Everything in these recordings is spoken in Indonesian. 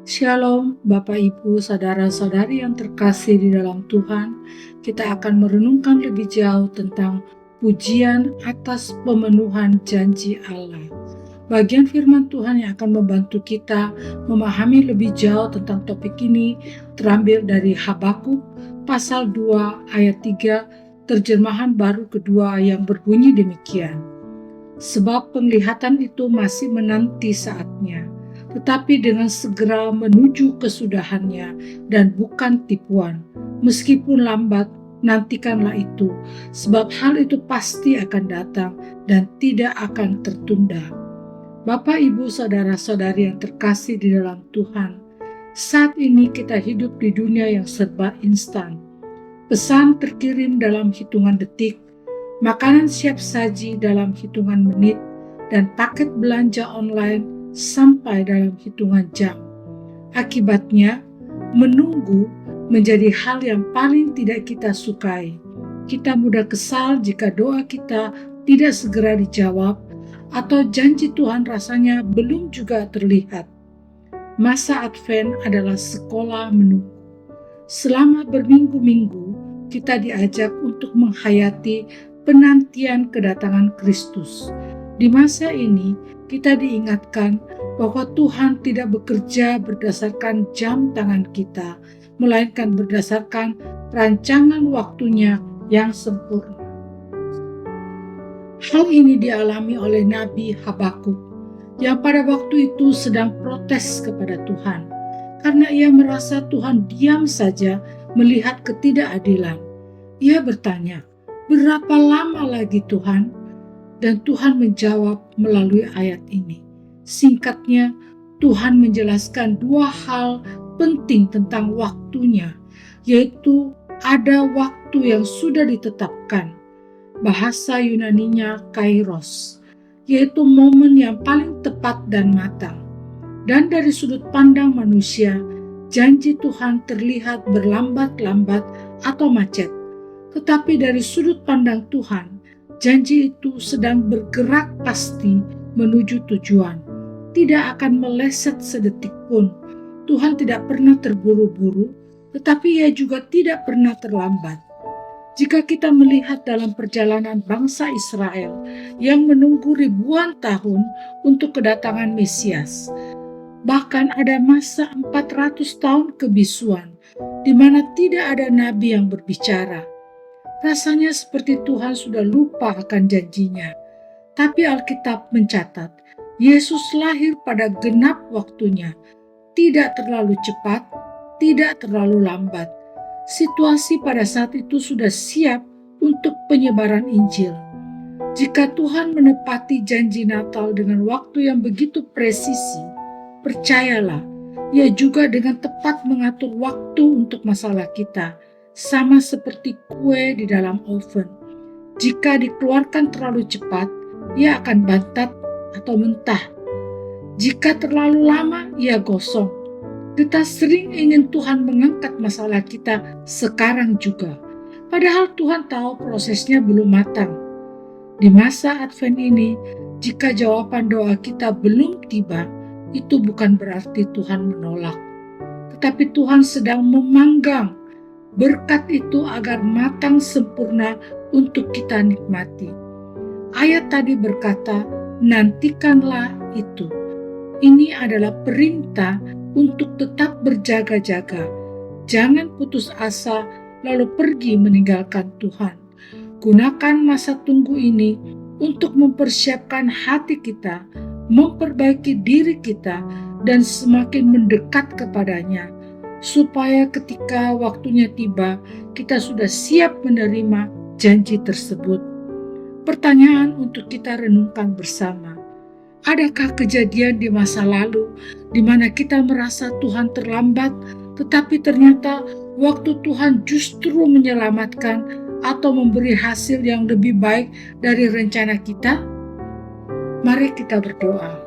Shalom, Bapak Ibu, saudara-saudari yang terkasih di dalam Tuhan. Kita akan merenungkan lebih jauh tentang pujian atas pemenuhan janji Allah. Bagian firman Tuhan yang akan membantu kita memahami lebih jauh tentang topik ini terambil dari Habakuk pasal 2 ayat 3, terjemahan baru kedua yang berbunyi demikian. Sebab penglihatan itu masih menanti saatnya, tetapi dengan segera menuju kesudahannya dan bukan tipuan. Meskipun lambat, nantikanlah itu, sebab hal itu pasti akan datang dan tidak akan tertunda. Bapak, Ibu, saudara-saudari yang terkasih di dalam Tuhan, saat ini kita hidup di dunia yang serba instan. Pesan terkirim dalam hitungan detik, makanan siap saji dalam hitungan menit, dan paket belanja online sampai dalam hitungan jam. Akibatnya, menunggu menjadi hal yang paling tidak kita sukai. Kita mudah kesal jika doa kita tidak segera dijawab, atau janji Tuhan rasanya belum juga terlihat. Masa Advent adalah sekolah menunggu. Selama berminggu-minggu, kita diajak untuk menghayati penantian kedatangan Kristus. Di masa ini, kita diingatkan bahwa Tuhan tidak bekerja berdasarkan jam tangan kita, melainkan berdasarkan rancangan waktunya yang sempurna. Hal ini dialami oleh Nabi Habakuk, yang pada waktu itu sedang protes kepada Tuhan, karena ia merasa Tuhan diam saja melihat ketidakadilan. Ia bertanya, "Berapa lama lagi Tuhan?" Dan Tuhan menjawab melalui ayat ini. Singkatnya, Tuhan menjelaskan dua hal penting tentang waktunya, yaitu ada waktu yang sudah ditetapkan. Bahasa Yunaninya kairos, yaitu momen yang paling tepat dan matang. Dan dari sudut pandang manusia, janji Tuhan terlihat berlambat-lambat atau macet. Tetapi dari sudut pandang Tuhan, janji itu sedang bergerak pasti menuju tujuan. Tidak akan meleset sedetik pun. Tuhan tidak pernah terburu-buru, tetapi Ia juga tidak pernah terlambat. Jika kita melihat dalam perjalanan bangsa Israel yang menunggu ribuan tahun untuk kedatangan Mesias, bahkan ada masa 400 tahun kebisuan, di mana tidak ada nabi yang berbicara. Rasanya seperti Tuhan sudah lupa akan janjinya. Tapi Alkitab mencatat, Yesus lahir pada genap waktunya, tidak terlalu cepat, tidak terlalu lambat. Situasi pada saat itu sudah siap untuk penyebaran Injil. Jika Tuhan menepati janji Natal dengan waktu yang begitu presisi, percayalah, Ia juga dengan tepat mengatur waktu untuk masalah kita, sama seperti kue di dalam oven. Jika dikeluarkan terlalu cepat, ia akan bantat atau mentah. Jika terlalu lama, ia gosong. Kita sering ingin Tuhan mengangkat masalah kita sekarang juga, padahal Tuhan tahu prosesnya belum matang. Di masa Advent ini, jika jawaban doa kita belum tiba, itu bukan berarti Tuhan menolak, tetapi Tuhan sedang memanggang berkat itu agar matang sempurna untuk kita nikmati. Ayat tadi berkata, nantikanlah itu. Ini adalah perintah untuk tetap berjaga-jaga. Jangan putus asa lalu pergi meninggalkan Tuhan. Gunakan masa tunggu ini untuk mempersiapkan hati kita, memperbaiki diri kita, dan semakin mendekat kepadanya, supaya ketika waktunya tiba, kita sudah siap menerima janji tersebut. Pertanyaan untuk kita renungkan bersama. Adakah kejadian di masa lalu di mana kita merasa Tuhan terlambat, tetapi ternyata waktu Tuhan justru menyelamatkan atau memberi hasil yang lebih baik dari rencana kita? Mari kita berdoa.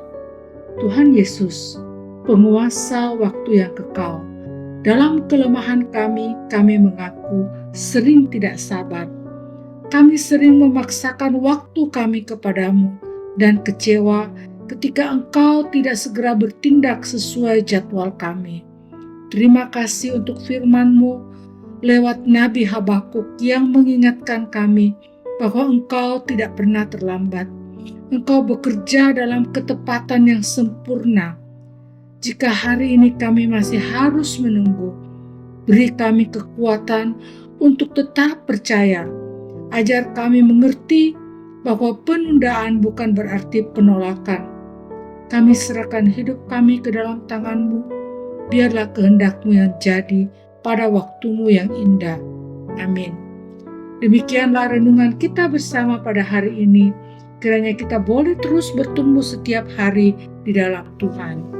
Tuhan Yesus, penguasa waktu yang kekal, dalam kelemahan kami mengaku sering tidak sabar. Kami sering memaksakan waktu kami kepadamu dan kecewa ketika Engkau tidak segera bertindak sesuai jadwal kami. Terima kasih untuk firman-Mu lewat Nabi Habakuk yang mengingatkan kami bahwa Engkau tidak pernah terlambat. Engkau bekerja dalam ketepatan yang sempurna. Jika hari ini kami masih harus menunggu, beri kami kekuatan untuk tetap percaya. Ajar kami mengerti bahwa penundaan bukan berarti penolakan. Kami serahkan hidup kami ke dalam tangan-Mu. Biarlah kehendak-Mu yang jadi pada waktu-Mu yang indah. Amin. Demikianlah renungan kita bersama pada hari ini. Kiranya kita boleh terus bertumbuh setiap hari di dalam Tuhan.